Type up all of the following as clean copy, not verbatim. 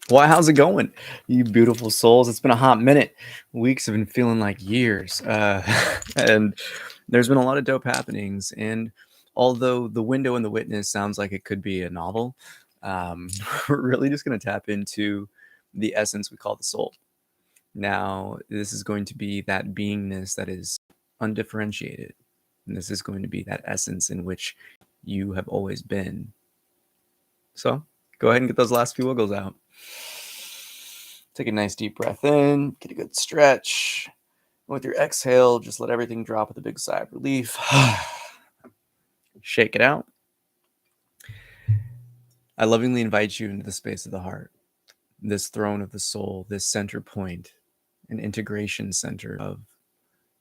Why, how's it going, you beautiful souls? It's been a hot minute. Weeks have been feeling like years. And there's been a lot of dope happenings. And although The Window and the Witness sounds like it could be a novel, we're really just going to tap into the essence we call the soul. Now, this is going to be that beingness that is undifferentiated. And this is going to be that essence in which you have always been. So go ahead and get those last few wiggles out. Take a nice deep breath in, get a good stretch. With your exhale, just let everything drop with a big sigh of relief. Shake it out. I lovingly invite you into the space of the heart, this throne of the soul, this center point, an integration center of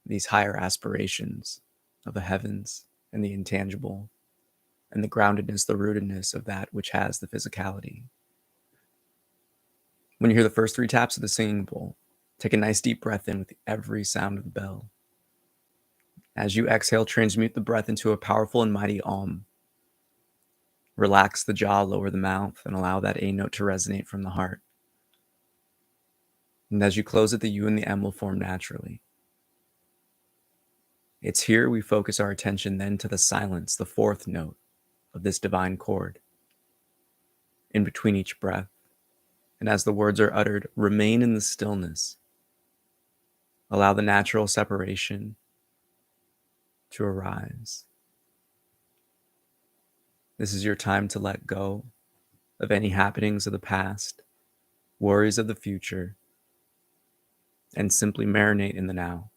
these higher aspirations of the heavens and the intangible, and the groundedness, the rootedness of that which has the physicality. When you hear the first 3 taps of the singing bowl, take a nice deep breath in with every sound of the bell. As you exhale, transmute the breath into a powerful and mighty Om. Relax the jaw, lower the mouth, and allow that A note to resonate from the heart. And as you close it, the U and the M will form naturally. It's here we focus our attention then to the silence, the 4th note of this divine chord. In between each breath, and as the words are uttered, remain in the stillness. Allow the natural separation to arise. This is your time to let go of any happenings of the past, worries of the future, and simply marinate in the now.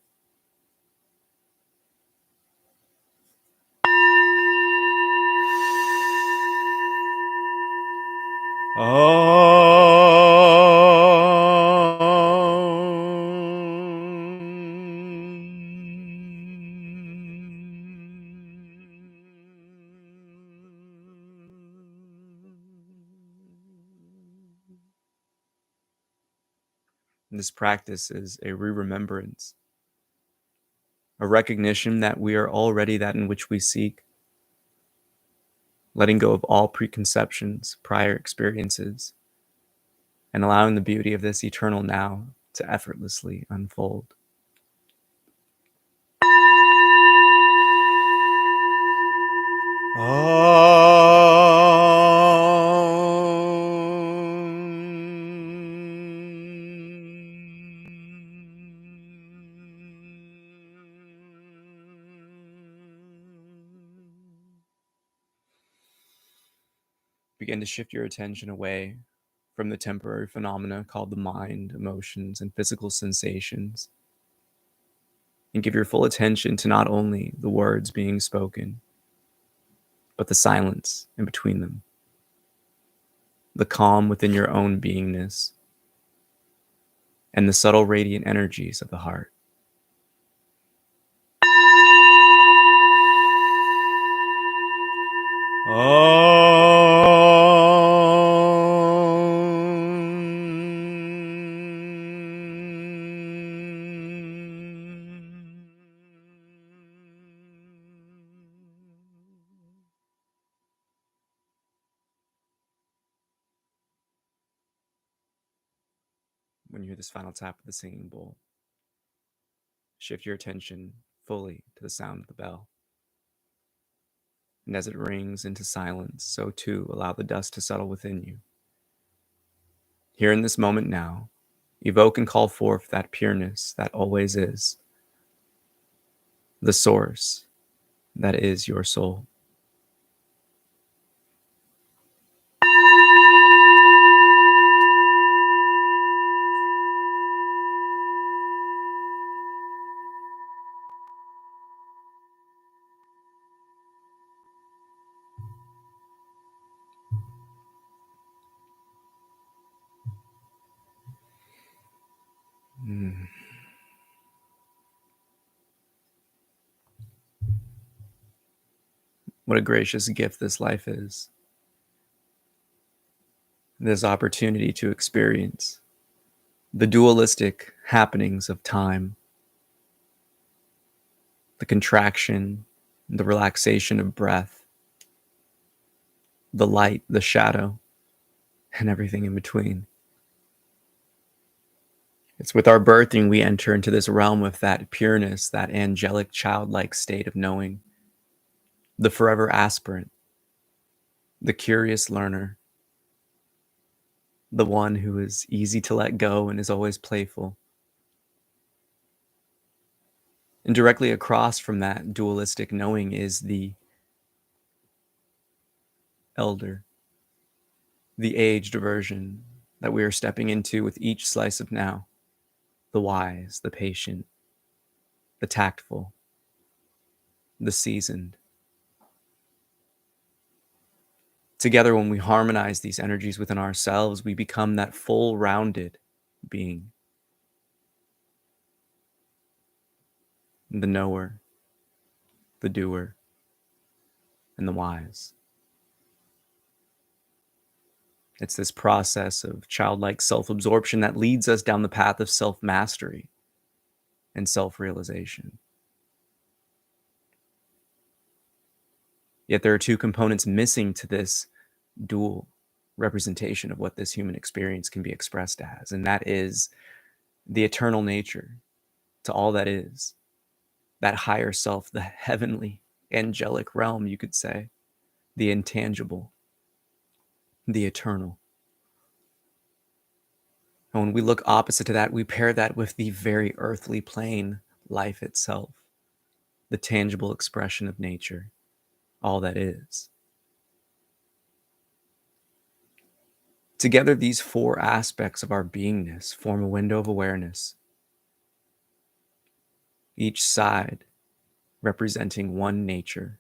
This practice is a re-remembrance, a recognition that we are already that in which we seek, letting go of all preconceptions, prior experiences, and allowing the beauty of this eternal now to effortlessly unfold. Begin to shift your attention away from the temporary phenomena called the mind, emotions, and physical sensations, and give your full attention to not only the words being spoken, but the silence in between them, the calm within your own beingness, and the subtle radiant energies of the heart. When you hear this final tap of the singing bowl, shift your attention fully to the sound of the bell. And as it rings into silence, so too allow the dust to settle within you. Here in this moment now, evoke and call forth that pureness that always is, the source that is your soul. What a gracious gift this life is. This opportunity to experience the dualistic happenings of time, the contraction, the relaxation of breath, the light, the shadow, and everything in between. It's with our birthing we enter into this realm with that pureness, that angelic, childlike state of knowing. The forever aspirant, the curious learner, the one who is easy to let go and is always playful. And directly across from that dualistic knowing is the elder, the aged version that we are stepping into with each slice of now, the wise, the patient, the tactful, the seasoned. Together, when we harmonize these energies within ourselves, we become that full-rounded being, the knower, the doer, and the wise. It's this process of childlike self-absorption that leads us down the path of self-mastery and self-realization. Yet there are two components missing to this dual representation of what this human experience can be expressed as, and that is the eternal nature to all that is, that higher self, the heavenly, angelic realm, you could say, the intangible, the eternal. And when we look opposite to that, we pair that with the very earthly plane, life itself, the tangible expression of nature, all that is. Together, these four aspects of our beingness form a window of awareness, each side representing one nature.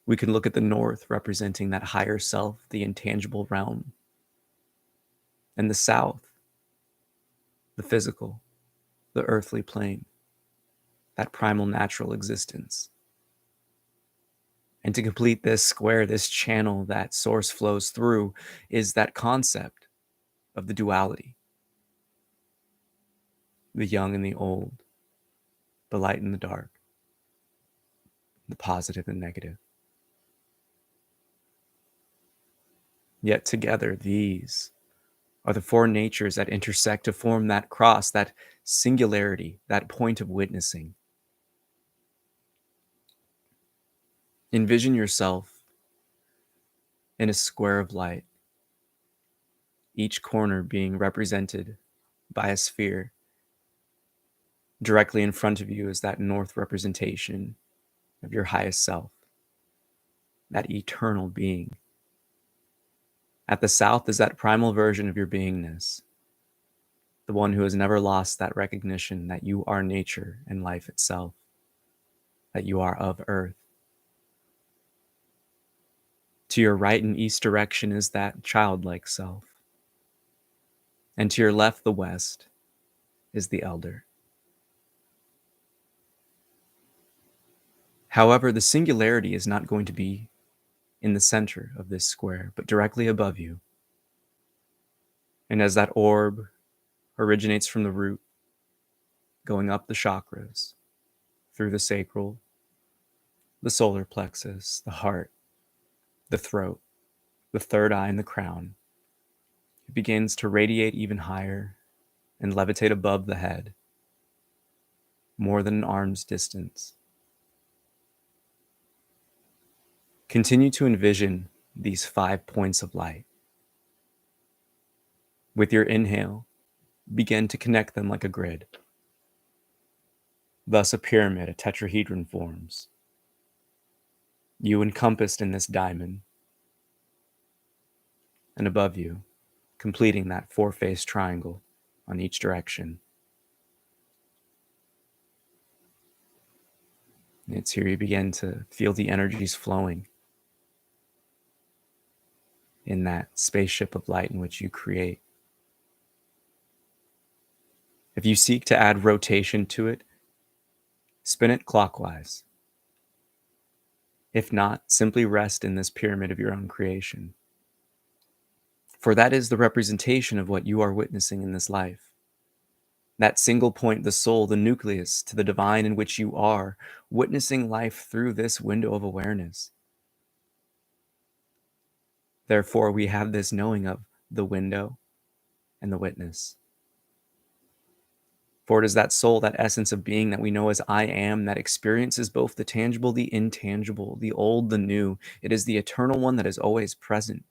We can look at the north representing that higher self, the intangible realm, and the south, the physical, the earthly plane, that primal natural existence. And to complete this square, this channel that source flows through, is that concept of the duality, the young and the old, the light and the dark, the positive and negative. Yet together, these are the four natures that intersect to form that cross, that singularity, that point of witnessing. Envision yourself in a square of light, each corner being represented by a sphere. Directly in front of you is that north representation of your highest self, that eternal being. At the south is that primal version of your beingness, the one who has never lost that recognition that you are nature and life itself, that you are of earth. To your right and east direction is that childlike self. And to your left, the west, is the elder. However, the singularity is not going to be in the center of this square, but directly above you. And as that orb originates from the root, going up the chakras, through the sacral, the solar plexus, the heart, the throat, the third eye, and the crown, it begins to radiate even higher and levitate above the head, more than an arm's distance. Continue to envision these 5 points of light. With your inhale, begin to connect them like a grid. Thus a pyramid, a tetrahedron forms. You encompassed in this diamond, and above you, completing that 4-faced triangle on each direction. It's here you begin to feel the energies flowing in that spaceship of light in which you create. If you seek to add rotation to it, spin it clockwise. If not, simply rest in this pyramid of your own creation. For that is the representation of what you are witnessing in this life. That single point, the soul, the nucleus to the divine in which you are, witnessing life through this window of awareness. Therefore, we have this knowing of the window and the witness. For it is that soul, that essence of being that we know as I am, that experiences both the tangible, the intangible, the old, the new. It is the eternal one that is always present.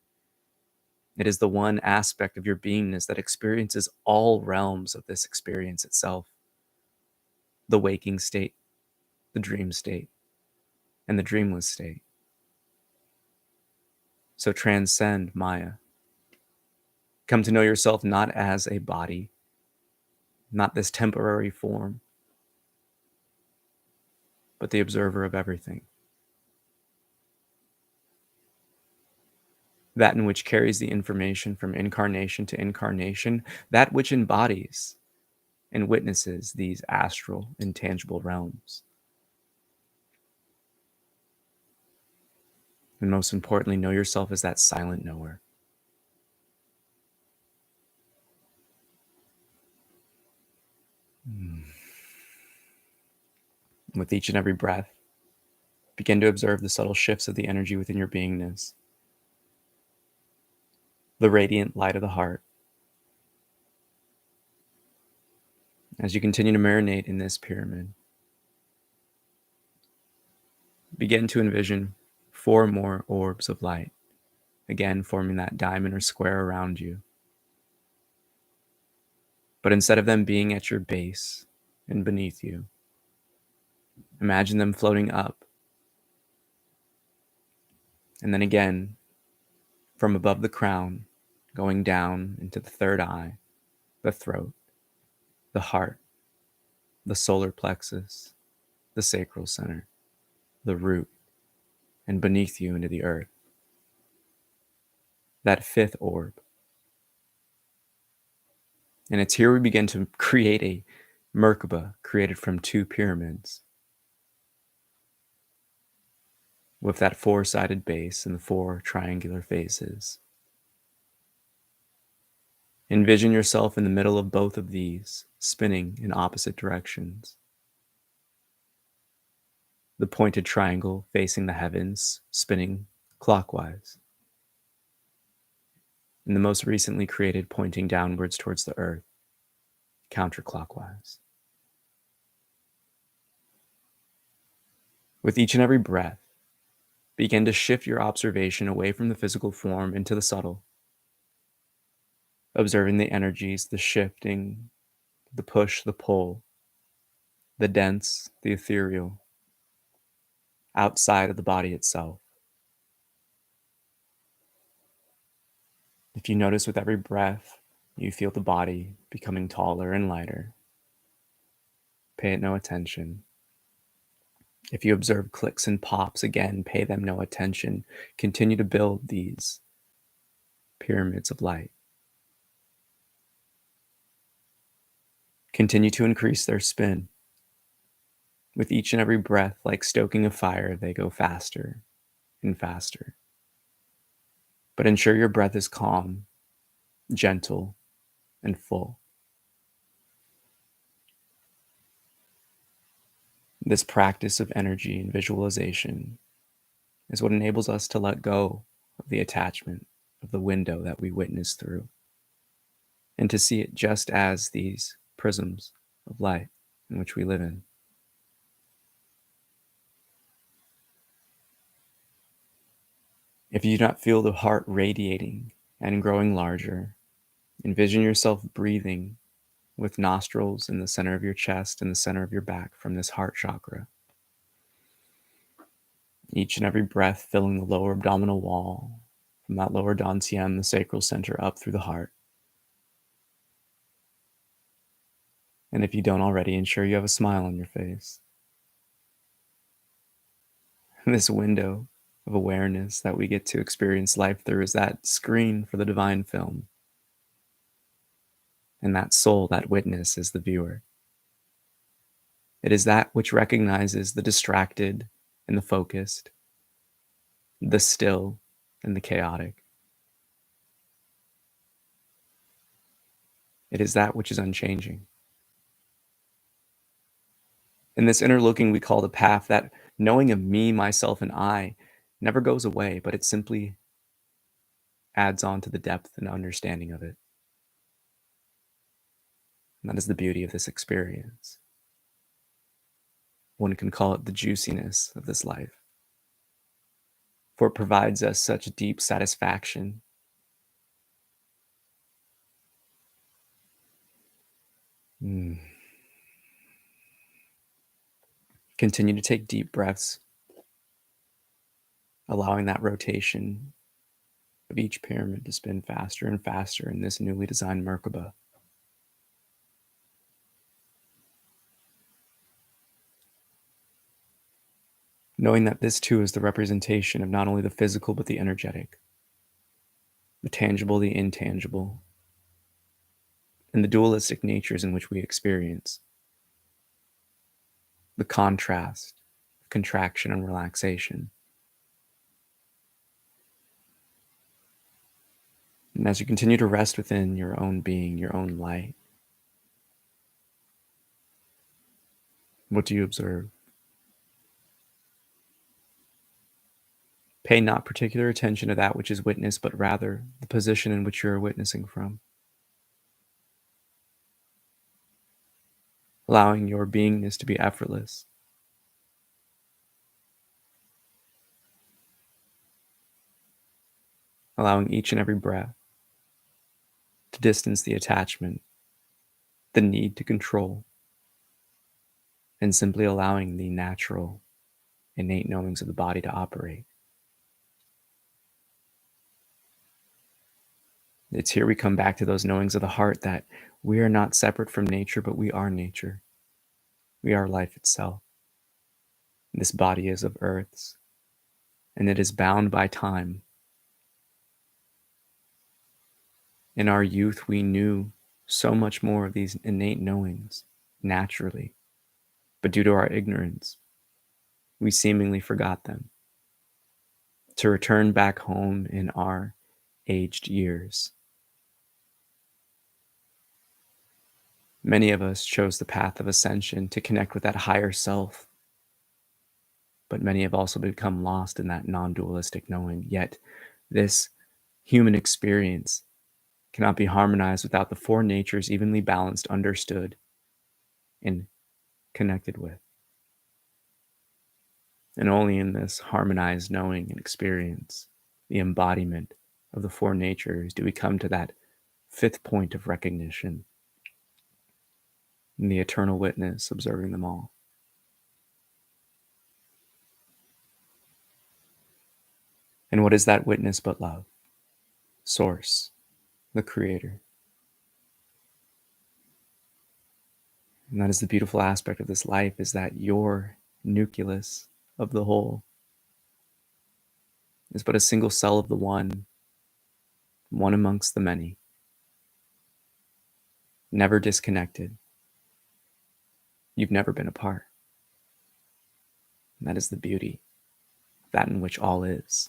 It is the one aspect of your beingness that experiences all realms of this experience itself. The waking state, the dream state, and the dreamless state. So transcend Maya. Come to know yourself not as a body, not this temporary form, but the observer of everything. That in which carries the information from incarnation to incarnation, that which embodies and witnesses these astral, intangible realms. And most importantly, know yourself as that silent knower. With each and every breath, begin to observe the subtle shifts of the energy within your beingness. The radiant light of the heart. As you continue to marinate in this pyramid, begin to envision 4 more orbs of light, again forming that diamond or square around you. But instead of them being at your base and beneath you, imagine them floating up. And then again, from above the crown, going down into the third eye, the throat, the heart, the solar plexus, the sacral center, the root, and beneath you into the earth. That 5th orb. And it's here we begin to create a Merkaba created from 2 pyramids with that 4-sided base and the 4 triangular faces. Envision yourself in the middle of both of these, spinning in opposite directions. The pointed triangle facing the heavens, spinning clockwise. And the most recently created pointing downwards towards the earth, counterclockwise. With each and every breath, begin to shift your observation away from the physical form into the subtle, observing the energies, the shifting, the push, the pull, the dense, the ethereal, outside of the body itself. If you notice with every breath, you feel the body becoming taller and lighter. Pay it no attention. If you observe clicks and pops, again, pay them no attention. Continue to build these pyramids of light. Continue to increase their spin. With each and every breath, like stoking a fire, they go faster and faster. But ensure your breath is calm, gentle, and full. This practice of energy and visualization is what enables us to let go of the attachment of the window that we witness through, and to see it just as these prisms of light in which we live in. If you do not feel the heart radiating and growing larger, envision yourself breathing with nostrils in the center of your chest and the center of your back from this heart chakra. Each and every breath filling the lower abdominal wall, from that lower dantian, the sacral center, up through the heart. And if you don't already, ensure you have a smile on your face. This window of awareness that we get to experience life through is that screen for the divine film. And that soul, that witness, is the viewer. It is that which recognizes the distracted and the focused, the still and the chaotic. It is that which is unchanging. In this inner looking we call the path, that knowing of me, myself, and I never goes away, but it simply adds on to the depth and understanding of it. And that is the beauty of this experience. One can call it the juiciness of this life, for it provides us such deep satisfaction. Continue to take deep breaths, allowing that rotation of each pyramid to spin faster and faster in this newly designed Merkaba. Knowing that this too is the representation of not only the physical but the energetic, the tangible, the intangible, and the dualistic natures in which we experience, the contrast, contraction, and relaxation. And as you continue to rest within your own being, your own light, what do you observe? Pay not particular attention to that which is witnessed, but rather the position in which you are witnessing from. Allowing your beingness to be effortless. Allowing each and every breath to distance the attachment, the need to control, and simply allowing the natural, innate knowings of the body to operate. It's here we come back to those knowings of the heart that we are not separate from nature, but we are nature. We are life itself. This body is of earth's, and it is bound by time. In our youth, we knew so much more of these innate knowings naturally, but due to our ignorance, we seemingly forgot them. To return back home in our aged years, many of us chose the path of ascension to connect with that higher self, but many have also become lost in that non-dualistic knowing. Yet this human experience cannot be harmonized without the four natures evenly balanced, understood, and connected with. And only in this harmonized knowing and experience, the embodiment of the four natures, do we come to that fifth point of recognition, in the eternal witness observing them all. And what is that witness but love? Source, the creator. And that is the beautiful aspect of this life, is that your nucleus of the whole is but a single cell of the one amongst the many, never disconnected. You've never been apart. And that is the beauty, that in which all is.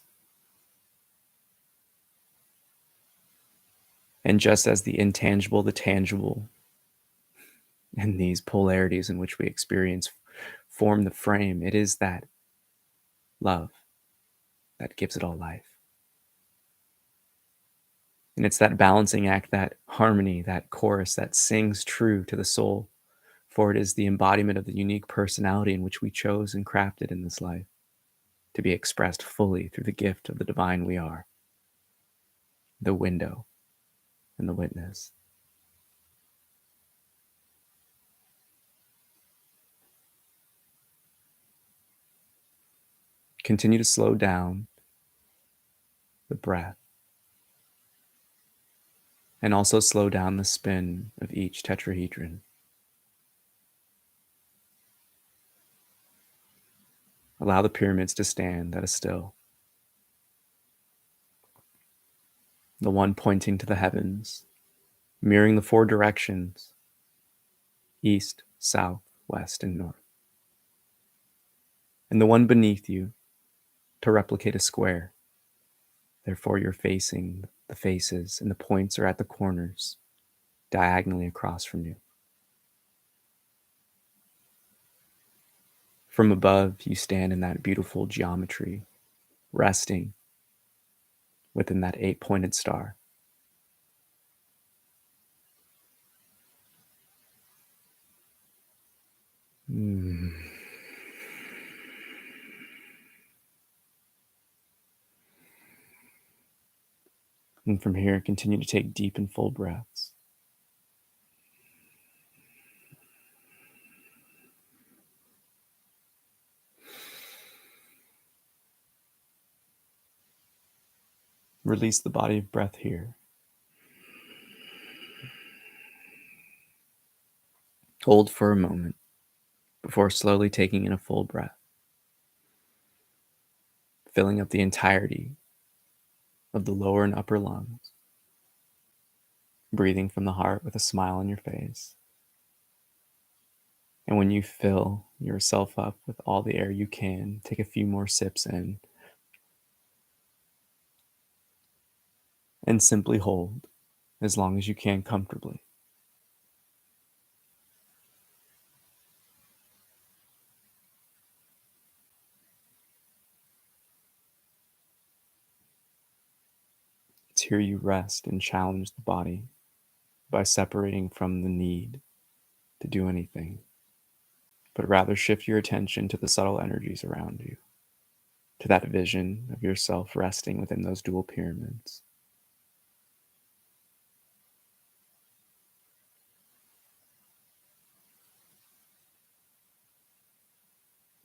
And just as the intangible, the tangible, and these polarities in which we experience form the frame, it is that love that gives it all life. And it's that balancing act, that harmony, that chorus that sings true to the soul, for it is the embodiment of the unique personality in which we chose and crafted in this life to be expressed fully through the gift of the divine we are, the window and the witness. Continue to slow down the breath, and also slow down the spin of each tetrahedron. Allow the pyramids to stand at a still. The one pointing to the heavens, mirroring the four directions, east, south, west, and north. And the one beneath you to replicate a square. Therefore, you're facing the faces, and the points are at the corners, diagonally across from you. From above, you stand in that beautiful geometry, resting within that 8-pointed star. And from here, continue to take deep and full breaths. Release the body of breath here. Hold for a moment before slowly taking in a full breath, filling up the entirety of the lower and upper lungs, breathing from the heart with a smile on your face. And when you fill yourself up with all the air you can, take a few more sips in and simply hold as long as you can comfortably. It's here you rest and challenge the body by separating from the need to do anything, but rather shift your attention to the subtle energies around you, to that vision of yourself resting within those dual pyramids.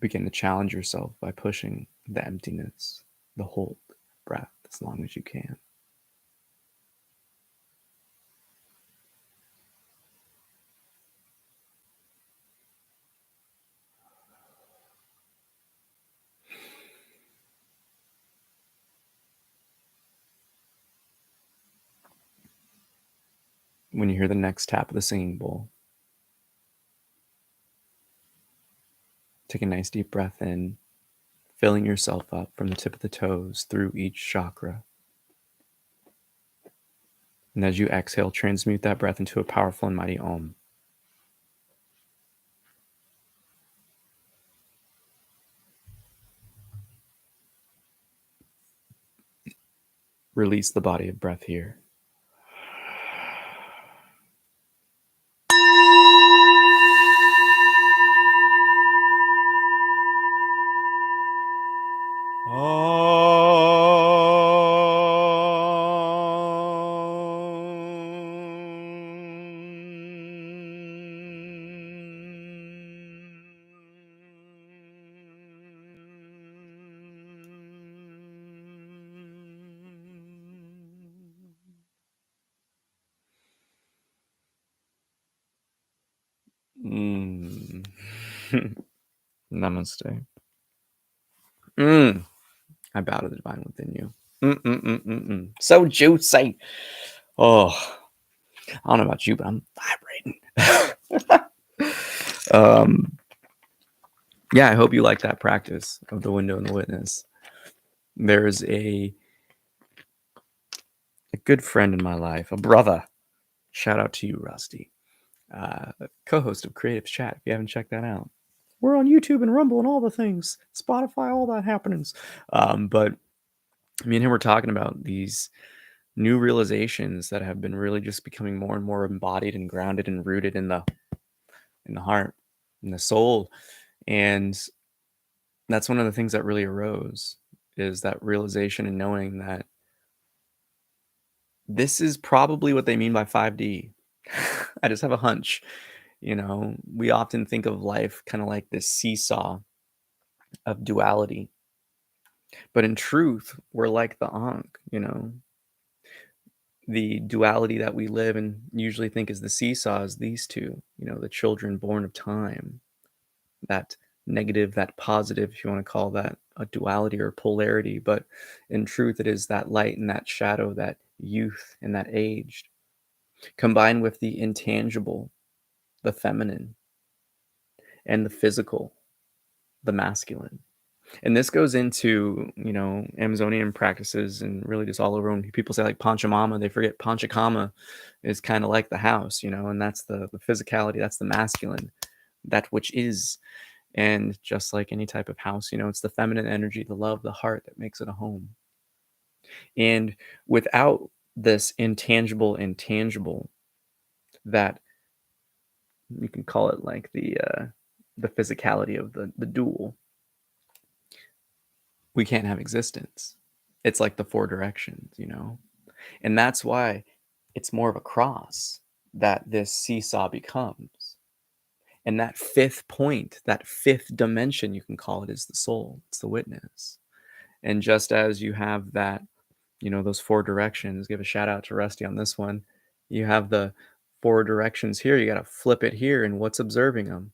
Begin to challenge yourself by pushing the emptiness, the hold breath as long as you can. When you hear the next tap of the singing bowl, take a nice deep breath in, filling yourself up from the tip of the toes through each chakra. And as you exhale, transmute that breath into a powerful and mighty Om. Release the body of breath here. Namaste. I bow to the divine within you. So juicy. Oh, I don't know about you, but I'm vibrating. Yeah, I hope you like that practice of the window and the witness. There's a good friend in my life, a brother. Shout out to you, Rusty. Co-host of Creative Chat, if you haven't checked that out. We're on YouTube and Rumble and all the things. Spotify, all that happenings. But me and him were talking about these new realizations that have been really just becoming more and more embodied and grounded and rooted in the heart, in the soul. And that's one of the things that really arose, is that realization and knowing that this is probably what they mean by 5D. I just have a hunch. We often think of life kind of like this seesaw of duality. But in truth, we're like the Ankh, the duality that we live and usually think is the seesaw is these two, the children born of time, that negative, that positive, if you want to call that a duality or polarity. But in truth, it is that light and that shadow, that youth and that age, combined with the intangible, the feminine, and the physical, the masculine. And this goes into, Amazonian practices and really just all over. When people say like Panchamama, they forget Panchakama is kind of like the house, and that's the physicality, that's the masculine, that which is. And just like any type of house, it's the feminine energy, the love, the heart that makes it a home. And without this intangible, that you can call it like the physicality of the dual, we can't have existence. It's like the four directions, And that's why it's more of a cross that this seesaw becomes. And that fifth point, that fifth dimension, you can call it, is the soul. It's the witness. And just as you have that, those four directions, give a shout out to Rusty on this one. You have the four directions here. You got to flip it here. And what's observing them?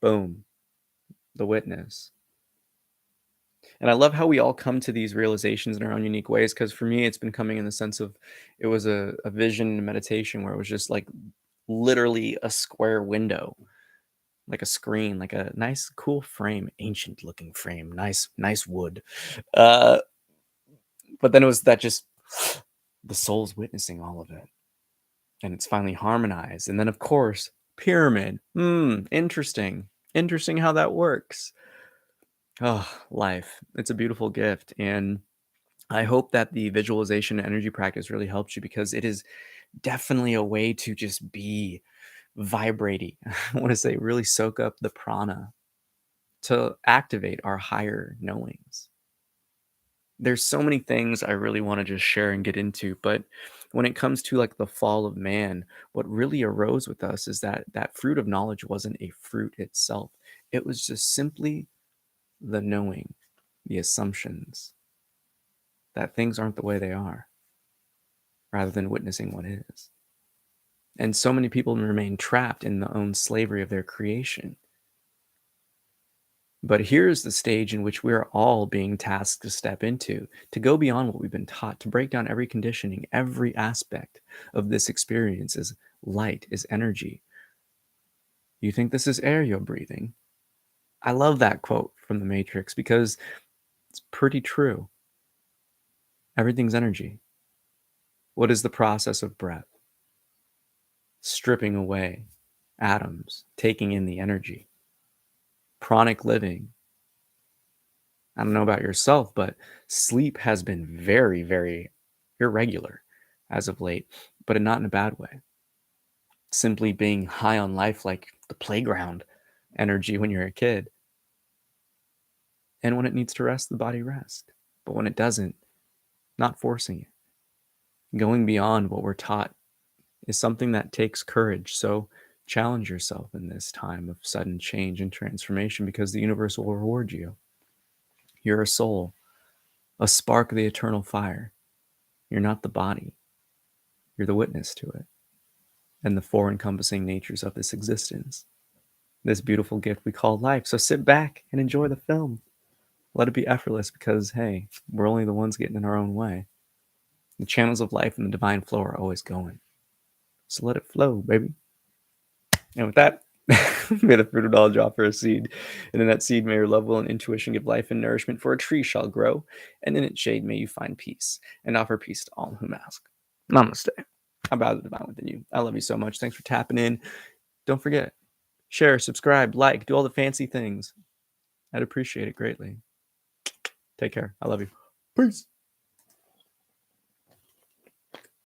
Boom, the witness. And I love how we all come to these realizations in our own unique ways. Because for me, it's been coming in the sense of it was a vision and meditation where it was just like literally a square window, like a screen, like a nice, cool frame, ancient looking frame, nice wood. Uh, but then it was that just the soul's witnessing all of it, and it's finally harmonized. And then, of course, pyramid. Interesting how that works. Oh, life. It's a beautiful gift. And I hope that the visualization and energy practice really helps you because it is definitely a way to just be vibrating. I want to say really soak up the prana to activate our higher knowings. There's so many things I really want to just share and get into, but when it comes to like the fall of man, what really arose with us is that that fruit of knowledge wasn't a fruit itself. It was just simply the knowing, the assumptions that things aren't the way they are, rather than witnessing what is. And so many people remain trapped in the own slavery of their creation. But here's the stage in which we are all being tasked to step into, to go beyond what we've been taught, to break down every conditioning, every aspect of this experience is light, is energy. You think this is air you're breathing? I love that quote from the Matrix because it's pretty true. Everything's energy. What is the process of breath? Stripping away atoms, taking in the energy. Pranic living. I don't know about yourself, but sleep has been very, very irregular as of late, but not in a bad way. Simply being high on life like the playground energy when you're a kid. And when it needs to rest, the body rests. But when it doesn't, not forcing it. Going beyond what we're taught is something that takes courage. So challenge yourself in this time of sudden change and transformation because the universe will reward you. You're a soul, a spark of the eternal fire. You're not the body. You're the witness to it and the four encompassing natures of this existence, this beautiful gift we call life. So sit back and enjoy the film. Let it be effortless because, hey, we're only the ones getting in our own way. The channels of life and the divine flow are always going. So let it flow, baby. And with that, may the fruit of knowledge offer a seed, and in that seed may your love, will, and intuition give life and nourishment, for a tree shall grow, and in its shade may you find peace, and offer peace to all whom ask. Namaste. I bow to the divine within you. I love you so much. Thanks for tapping in. Don't forget, share, subscribe, like, do all the fancy things. I'd appreciate it greatly. Take care. I love you. Peace.